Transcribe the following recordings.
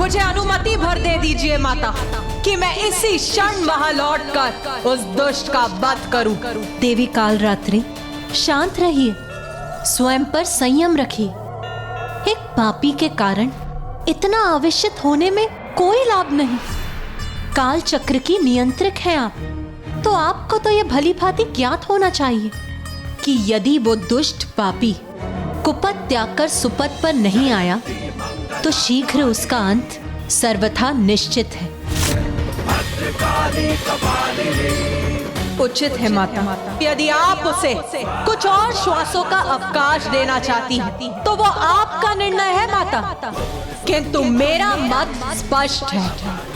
मुझे अनुमति भर दे दीजिए माता कि मैं इसी क्षण वहां लौटकर उस दुष्ट का वध करूं। देवी कालरात्रि, शांत रहिए, स्वयं पर संयम रखिए। एक पापी के कारण इतना आवेशित होने में कोई लाभ नहीं। काल चक्र की नियंत्रक हैं आप, तो आपको तो यह भली भांति ज्ञात होना चाहिए कि यदि वो दुष्ट पापी कुपथ त्याग कर सुपथ पर नहीं आया तो शीघ्र उसका अंत सर्वथा निश्चित है। उचित है माता, यदि आप उसे कुछ और श्वासों का अवकाश देना चाहती हैं, तो वो आपका निर्णय है माता, किंतु मेरा मत स्पष्ट है।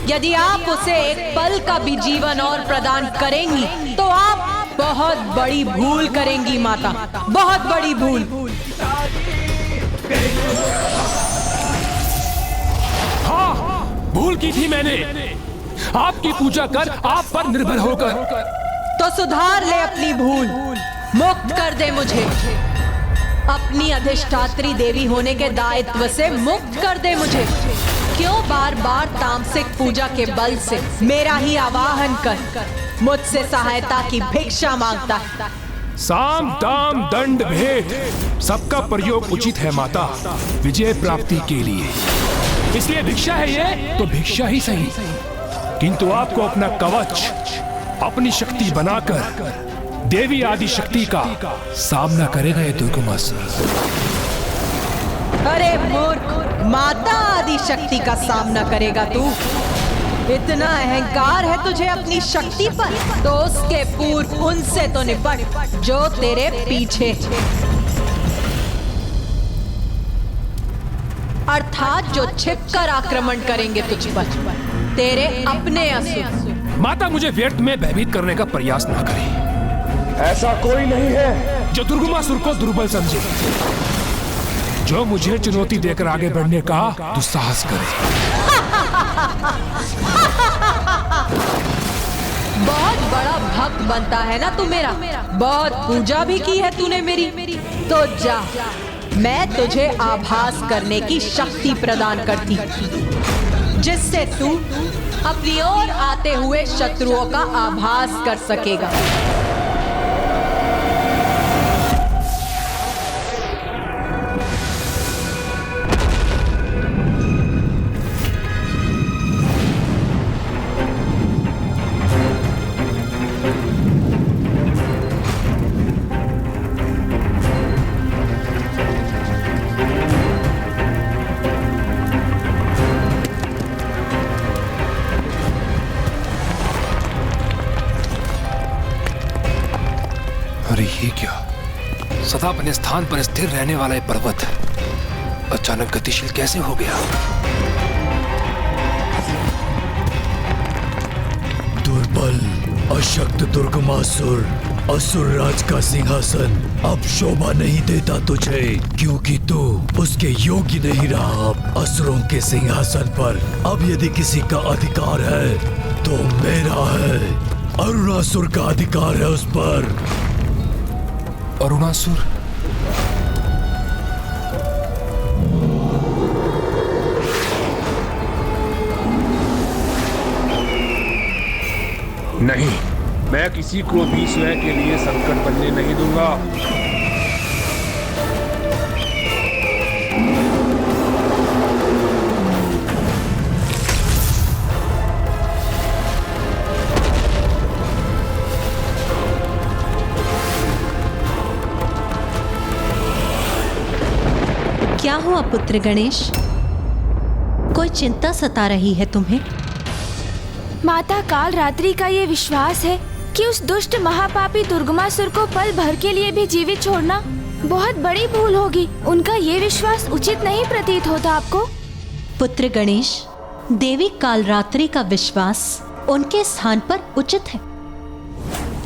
यदि आप उसे एक पल का भी जीवन और प्रदान करेंगी तो आप बहुत बड़ी भूल करेंगी माता, बहुत बड़ी भूल। हाँ, भूल की थी मैंने, आपकी पूजा कर, आप पर निर्भर होकर। तो सुधार ले अपनी भूल, मुक्त कर दे मुझे, अपनी अधिष्ठात्री देवी होने के दायित्व से मुक्त कर दे मुझे। क्यों बार बार तामसिक पूजा के बल से मेरा ही आवाहन कर मुझसे सहायता की भिक्षा मांगता है? साम दाम दंड भेद सबका प्रयोग उचित है माता, विजय प्राप्ति के लिए। इसलिए भिक्षा है ये तो भिक्षा ही सही, किंतु आपको अपना कवच, अपनी शक्ति बनाकर देवी आदि शक्ति का सामना करेगा ये दुर्गमासुर। अरे मूर्ख, माता आदि शक्ति का सामना करेगा तू? इतना अहंकार है तुझे अपनी शक्ति पर, तो उसके पूर्व उनसे तो निपट जो तेरे पीछे, अर्थात जो छिपकर आक्रमण करेंगे तुझ पर, तेरे अपने असुर। माता, मुझे व्यर्थ में भयभीत करने का प्रयास ना करें। ऐसा कोई नहीं है जो दुर्गमासुर को दुर्बल समझे, जो मुझे चुनौती देकर आगे बढ़ने का दुस्साहस करे। बहुत बड़ा भक्त बनता है ना तू मेरा, बहुत पूजा भी की है तूने मेरी, तो जा, मैं तुझे आभास करने की शक्ति प्रदान करती, जिससे तू अपनी ओर आते हुए शत्रुओं का आभास कर सकेगा। अरे ये क्या, सदा अपने स्थान पर स्थिर रहने वाला ये पर्वत अचानक गतिशील कैसे हो गया? दुर्बल अशक्त दुर्गमासुर, असुर राज का सिंहासन अब शोभा नहीं देता तुझे, क्योंकि तू उसके योग्य नहीं रहा। अब असुरों के सिंहासन पर अब यदि किसी का अधिकार है तो मेरा है। अरुणासुर का अधिकार है उस पर। अरुणासुर? नहीं, मैं किसी को भी स्वयं के लिए संकट बनने नहीं दूंगा। क्या हुआ पुत्र गणेश, कोई चिंता सता रही है तुम्हें? माता कालरात्रि का ये विश्वास है कि उस दुष्ट महापापी दुर्गमासुर को पल भर के लिए भी जीवित छोड़ना बहुत बड़ी भूल होगी। उनका ये विश्वास उचित नहीं प्रतीत होता आपको? पुत्र गणेश, देवी कालरात्रि का विश्वास उनके स्थान पर उचित है,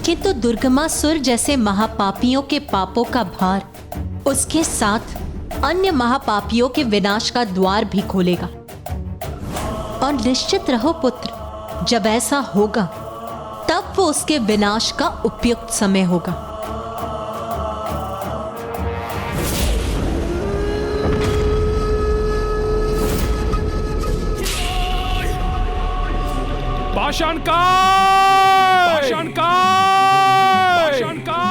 किंतु दुर्गमासुर जैसे महापापियों के पापों का भार उसके साथ अन्य महापापियों के विनाश का द्वार भी खोलेगा। और निश्चित रहो पुत्र, जब ऐसा होगा तब वो उसके विनाश का उपयुक्त समय होगा। पाषाणकाय! पाषाणकाय! पाषाणकाय!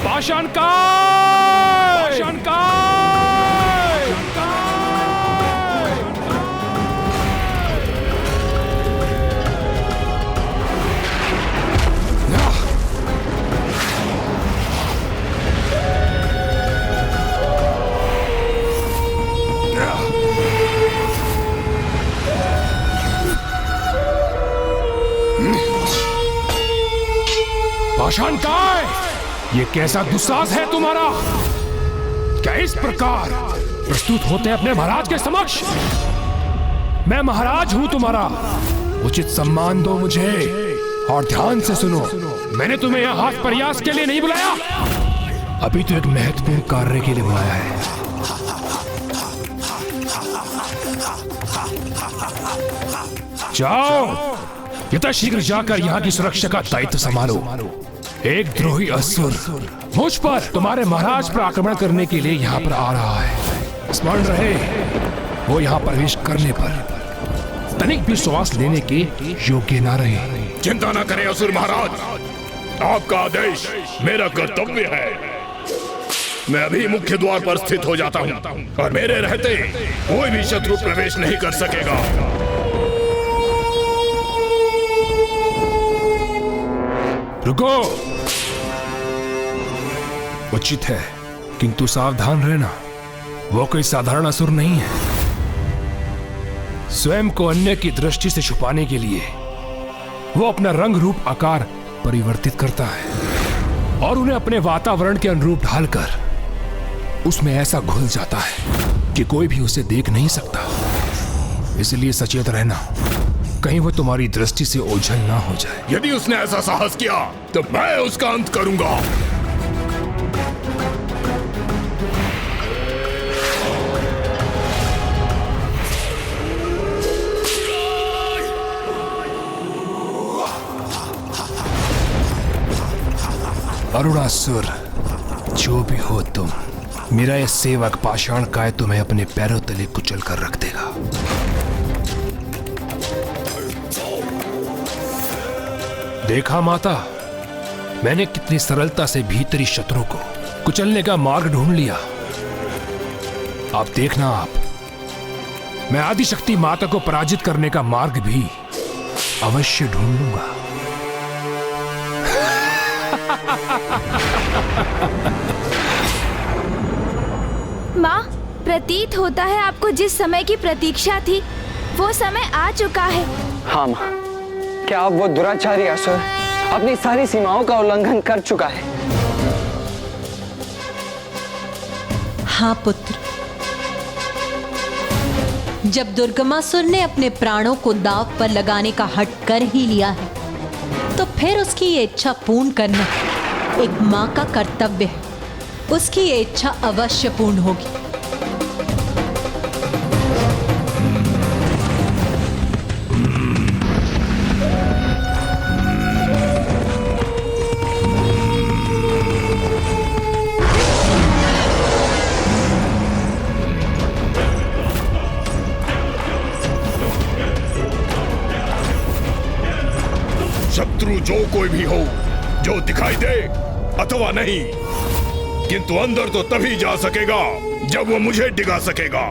पाषाणकाय! पाषाणकाय! पाषाणकाय! ये कैसा दुस्साहस है तुम्हारा? क्या इस प्रकार प्रस्तुत होते हैं अपने महाराज के समक्ष? मैं महाराज हूं तुम्हारा, उचित सम्मान दो मुझे। और ध्यान से सुनो, मैंने तुम्हें यहाँ हाथ प्रयास के लिए नहीं बुलाया, अभी तो एक महत्वपूर्ण कार्य के लिए बुलाया है। जाओ, यथाशीघ्र जाकर यहाँ की सुरक्षा का दायित्व संभालो। एक द्रोही असुर मुझ पर, तुम्हारे महाराज पर आक्रमण करने के लिए यहाँ पर आ रहा है। स्मरण रहे, वो यहाँ प्रवेश करने पर तनिक भी श्वास लेने के योग्य न रहे। चिंता न करें असुर महाराज, आपका आदेश मेरा कर्तव्य है। मैं अभी मुख्य द्वार पर स्थित हो जाता हूँ और मेरे रहते कोई भी शत्रु प्रवेश नहीं कर सकेगा। रुको, उचित है, किंतु सावधान रहना, वो कोई साधारण असुर नहीं है। स्वयं को अन्य की दृष्टि से छुपाने के लिए वो अपना रंग रूप आकार परिवर्तित करता है और उन्हें अपने वातावरण के अनुरूप ढालकर उसमें ऐसा घुल जाता है कि कोई भी उसे देख नहीं सकता। इसलिए सचेत रहना, कहीं वो तुम्हारी दृष्टि से ओझल ना हो जाए। यदि उसने ऐसा साहस किया तो मैं उसका अंत करूंगा। अरुणासुर, जो भी हो तुम, मेरा यह सेवक पाषाणकाय तुम्हें अपने पैरों तले कुचल कर रख देगा। देखा माता, मैंने कितनी सरलता से भीतरी शत्रु को कुचलने का मार्ग ढूंढ लिया। आप देखना, मैं आदिशक्ति माता को पराजित करने का मार्ग भी अवश्य ढूंढ लूंगा। माँ, प्रतीत होता है आपको जिस समय की प्रतीक्षा थी वो समय आ चुका है। हाँ माँ, क्या अब वो दुराचारी असुर अपनी सारी सीमाओं का उल्लंघन कर चुका है? हाँ पुत्र, जब दुर्गमासुर ने अपने प्राणों को दांव पर लगाने का हठ कर ही लिया है, तो फिर उसकी ये इच्छा पूर्ण करना एक माँ का कर्तव्य है। उसकी ये इच्छा अवश्य पूर्ण होगी। शत्रु जो कोई भी हो, जो दिखाई दे अथवा नहीं, किंतु अंदर तो तभी जा सकेगा जब वो मुझे डिगा सकेगा।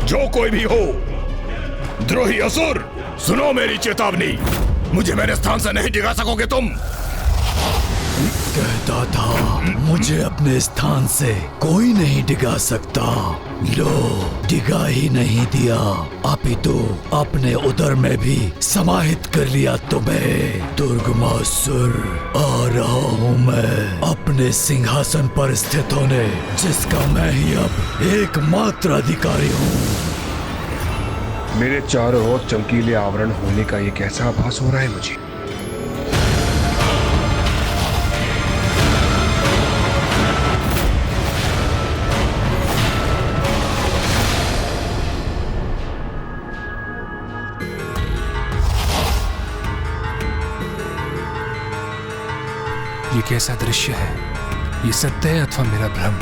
जो कोई भी हो, द्रोही असुर, सुनो मेरी चेतावनी, मुझे मेरे स्थान से नहीं डिगा सकोगे तुम। कहता था मुझे अपने स्थान से कोई नहीं डिगा सकता, लो डिगा ही नहीं दिया, अपितु अपने उदर में भी समाहित कर लिया तुम्हें। दुर्गमासुर, आ रहा हूँ मैं अपने सिंहासन पर स्थित होने, जिसका मैं ही अब एकमात्र अधिकारी हूँ। मेरे चारों ओर चमकीले आवरण होने का ये कैसा आभास हो रहा है मुझे। ये कैसा दृश्य है? ये सत्य है अथवा मेरा भ्रम?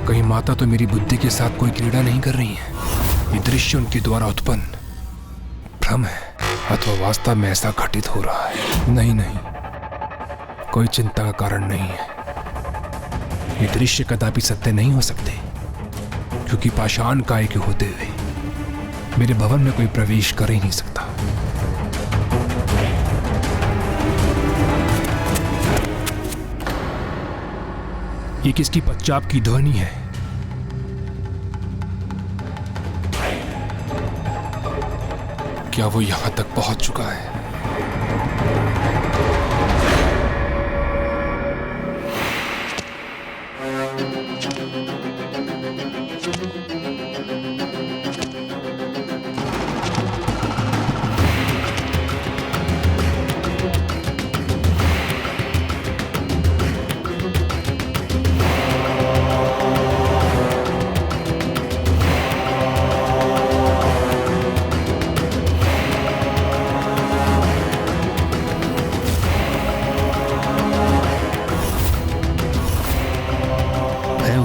कहीं माता तो मेरी बुद्धि के साथ कोई क्रीड़ा नहीं कर रही है? ये दृश्य उनके द्वारा उत्पन्न भ्रम है अथवा वास्तव में ऐसा घटित हो रहा है? नहीं नहीं, कोई चिंता का कारण नहीं है। ये दृश्य कदापि सत्य नहीं हो सकते, क्योंकि पाषाण काय के होते हुए मेरे भवन में कोई प्रवेश कर ही नहीं सकता। ये किसकी पश्चात की ध्वनि है? क्या वो यहां तक पहुंच चुका है?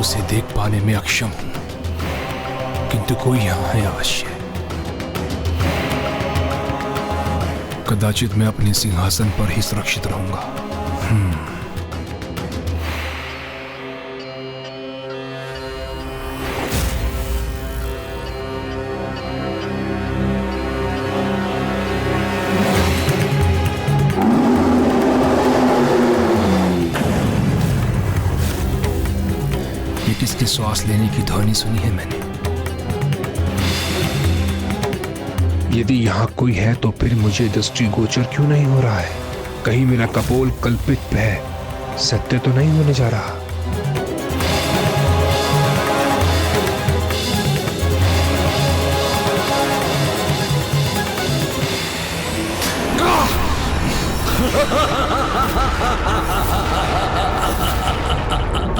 उसे देख पाने में अक्षम हूं, किंतु कोई यहां है अवश्य। कदाचित मैं अपने सिंहासन पर ही सुरक्षित रहूंगा। किसके श्वास लेने की ध्वनि सुनी है मैंने? यदि यहां कोई है तो फिर मुझे दृष्टिगोचर क्यों नहीं हो रहा है? कहीं मेरा कपोल कल्पित भय सत्य तो नहीं होने जा रहा?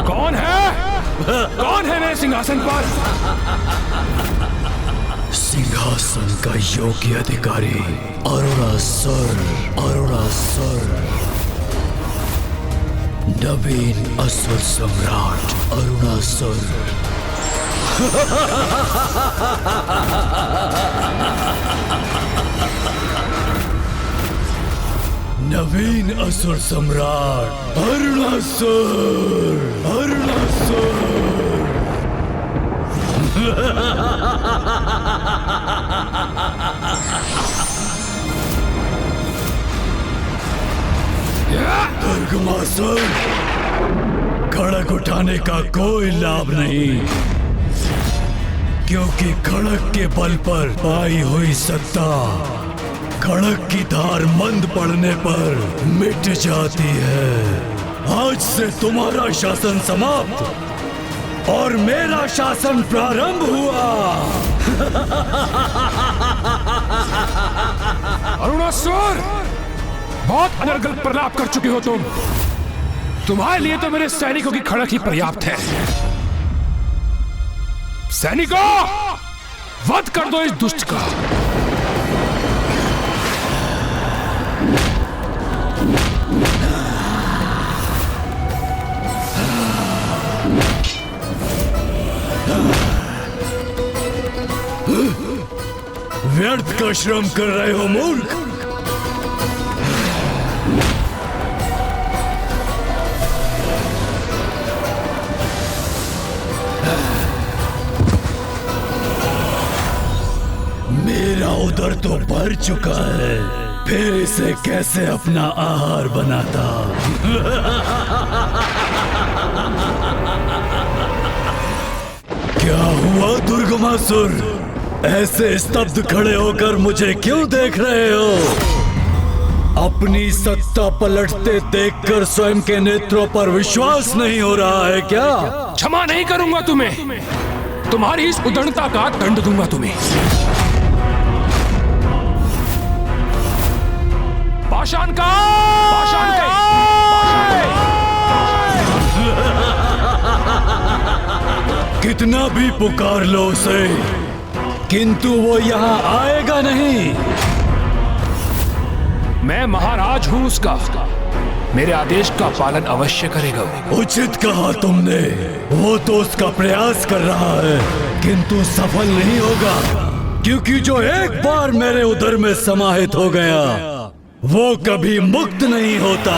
कौन है? कौन है मेरे सिंहासन पर? सिंहासन का योग्य अधिकारी अरुणासुर, अरुणासुर, नवीन असुर सम्राट अरुणासुर। नवीन असुर सम्राट अरुणासुर, अरुणासुर। दुर्गमासुर, खड़क उठाने का कोई लाभ नहीं, क्योंकि खड़क के बल पर आई हुई सत्ता खड़क की धार मंद पड़ने पर मिट जाती है। आज से तुम्हारा शासन समाप्त और मेरा शासन प्रारंभ हुआ। अरुणासुर, बहुत अनर्गल प्रलाप कर चुके हो तुम। तुम्हारे लिए तो मेरे सैनिकों की खड़क ही पर्याप्त है। सैनिकों, वध कर दो इस दुष्ट का। व्यर्थ का श्रम कर रहे हो मूर्ख। तो भर चुका है, फिर इसे कैसे अपना आहार बनाता। क्या हुआ दुर्गमासुर? ऐसे स्तब्ध खड़े होकर मुझे क्यों देख रहे हो? अपनी सत्ता पलटते देखकर स्वयं के नेत्रों पर विश्वास नहीं हो रहा है क्या? क्षमा नहीं करूंगा तुम्हें, तुम्हारी इस उदंडता का दंड दूंगा तुम्हें। पाषाण का कितना भी पुकार लो उसे, किंतु वो यहाँ आएगा नहीं। मैं महाराज हूं उसका, मेरे आदेश का पालन अवश्य करेगा। उचित कहा तुमने, वो तो उसका प्रयास कर रहा है किंतु सफल नहीं होगा, क्योंकि जो एक बार मेरे उदर में समाहित हो गया वो कभी मुक्त नहीं होता।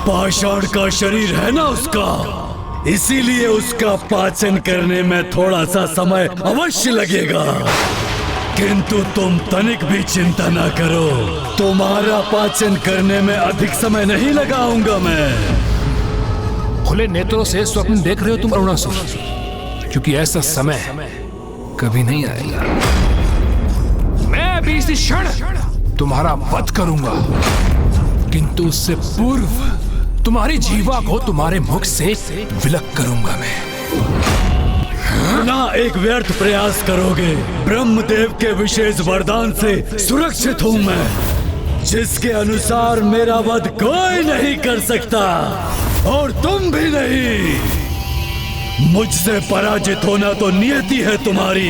पाषाण का शरीर है ना उसका, इसीलिए उसका पाचन करने में थोड़ा सा समय अवश्य लगेगा, किंतु तुम तनिक भी चिंता ना करो, तुम्हारा पाचन करने में अधिक समय नहीं लगाऊंगा मैं। खुले नेत्रों से स्वप्न देख रहे हो तुम अरुणासुर, क्योंकि ऐसा समय कभी नहीं आएगा। मैं अभी इसी क्षण तुम्हारा वध करूंगा, किंतु उससे पूर्व तुम्हारी जीवा को तुम्हारे मुख से विलक करूंगा मैं। ना एक व्यर्थ प्रयास करोगे, ब्रह्मदेव के विशेष वरदान से सुरक्षित हूं मैं, जिसके अनुसार मेरा वध कोई नहीं कर सकता और तुम भी नहीं। मुझसे पराजित होना तो नियति है तुम्हारी,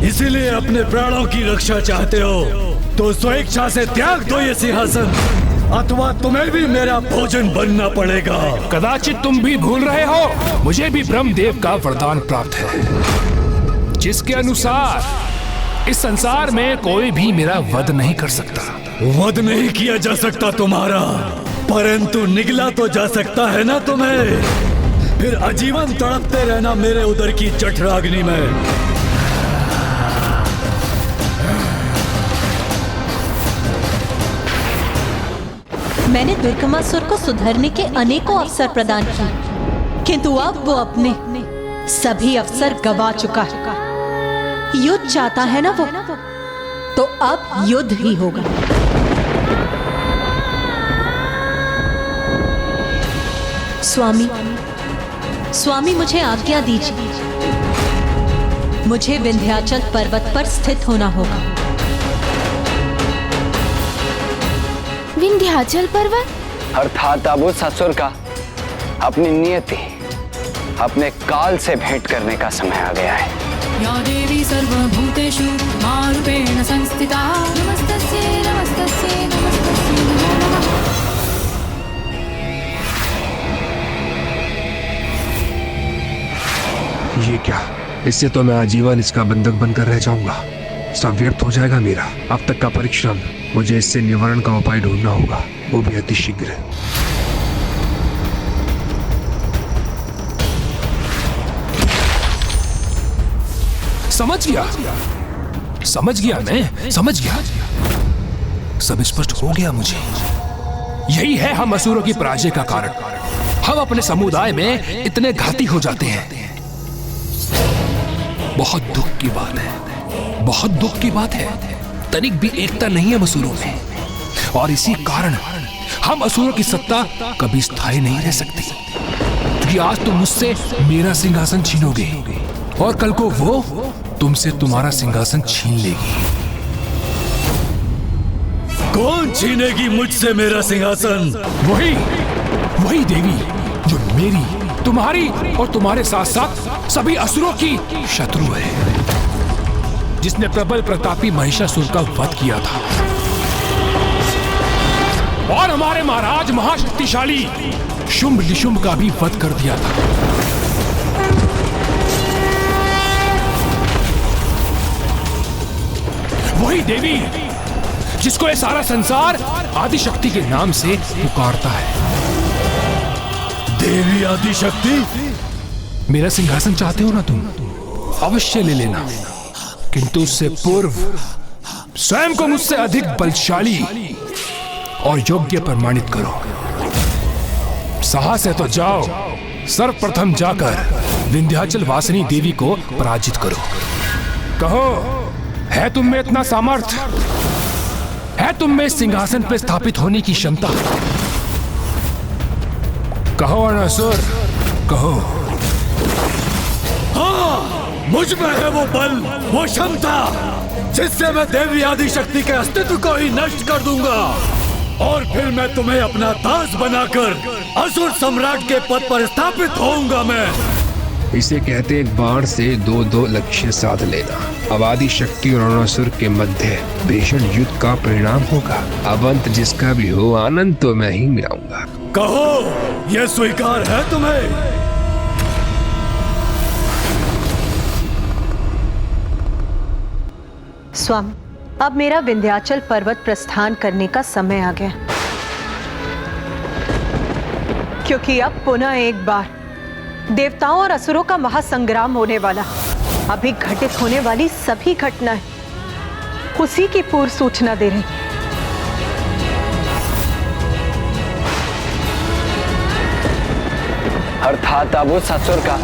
इसीलिए अपने प्राणों की रक्षा चाहते हो तो स्वेच्छा से त्याग दो ये सिंहासन, अथवा तुम्हें भी मेरा भोजन बनना पड़ेगा। कदाचित तुम भी भूल रहे हो, मुझे भी ब्रह्मदेव का वरदान प्राप्त है, जिसके अनुसार इस संसार में कोई भी मेरा वध नहीं कर सकता। वध नहीं किया जा सकता तुम्हारा, परंतु निगला तो जा सकता है ना तुम्हें, फिर आजीवन तड़पते रहना मेरे उदर की जठराग्नि में। मैंने दुर्गमासुर को सुधरने के अनेकों अवसर प्रदान किए, किंतु अब वो अपने सभी अवसर गवा चुका है। युद्ध चाहता है ना वो, तो अब युद्ध ही होगा। स्वामी मुझे आज्ञा दीजिए, मुझे विंध्याचल पर्वत पर स्थित होना होगा। विंध्याचल पर्वत? अर्थात अब उस असुर का अपनी नियति, अपने काल से भेंट करने का समय आ गया है। या देवी सर्वभूतेषु मारूपेण संस्थिता, नमस्तस्यै नमस्तस्यै नमस्तस्यै नमो नमः। ये क्या, इससे तो मैं आजीवन इसका बंधक बनकर रह जाऊंगा, सब व्यर्थ हो जाएगा मेरा अब तक का परिश्रम। मुझे इससे निवारण का उपाय ढूंढना होगा, वो भी अति शीघ्र। समझ गया मैं समझ गया, सब स्पष्ट हो गया मुझे। यही है हम असुरों की पराजय का कारण। हम अपने समुदाय में इतने घाती हो जाते हैं। बहुत दुख की बात है, बहुत दुख की बात है। तनिक भी एकता नहीं है असुरों में, और इसी कारण हम असुरों की सत्ता कभी स्थायी नहीं रह सकती। क्योंकि आज तुम मुझसे मेरा सिंहासन छीनोगे और कल को वो तुमसे तुम्हारा सिंहासन छीन लेगी। कौन छीनेगी मुझसे मेरा सिंहासन? वही देवी जो मेरी, तुम्हारी और तुम्हारे साथ साथ सभी असुरों की शत्रु है, जिसने प्रबल प्रतापी महिषासुर का वध किया था और हमारे महाराज महाशक्तिशाली शुंभ निशुंभ का भी वध कर दिया था। वही देवी जिसको ये सारा संसार आदि शक्ति के नाम से पुकारता है। देवी आदि शक्ति? मेरा सिंहासन चाहते हो ना तुम? अवश्य ले लेना, किंतु उससे पूर्व स्वयं को मुझसे अधिक बलशाली और योग्य प्रमाणित करो। साहस है तो जाओ, सर्वप्रथम जाकर विंध्याचल वासिनी देवी को पराजित करो। कहो, है तुम में इतना सामर्थ्य? है तुम में सिंहासन पर स्थापित होने की क्षमता? कहो अनासुर, कहो। हाँ, मुझ में है वो बल, वो क्षमता, जिससे मैं देवी आदि शक्ति के अस्तित्व को ही नष्ट कर दूंगा और फिर मैं तुम्हें अपना दास बनाकर असुर सम्राट के पद पर स्थापित होऊंगा। मैं इसे कहते एक बाण से दो लक्ष्य साध लेना। अब आदि शक्ति और अनासुर के मध्य भीषण युद्ध का परिणाम होगा। अब अंत जिसका भी हो, आनंद तो मैं ही मिलाऊंगा। कहो, यह स्वीकार है तुम्हें? स्वामी, अब मेरा विंध्याचल पर्वत प्रस्थान करने का समय आ गया, क्योंकि अब पुनः एक बार देवताओं और असुरों का महासंग्राम होने वाला। अभी घटित होने वाली सभी घटनाएं उसी की पूर्व सूचना दे रही। अर्थात अब उस असुर का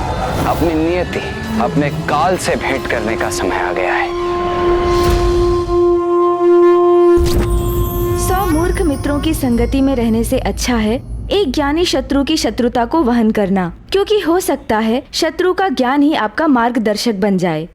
अपनी नियति, अपने काल से भेंट करने का समय आ गया है। 100 मूर्ख मित्रों की संगति में रहने से अच्छा है एक ज्ञानी शत्रु की शत्रुता को वहन करना, क्योंकि हो सकता है शत्रु का ज्ञान ही आपका मार्गदर्शक बन जाए।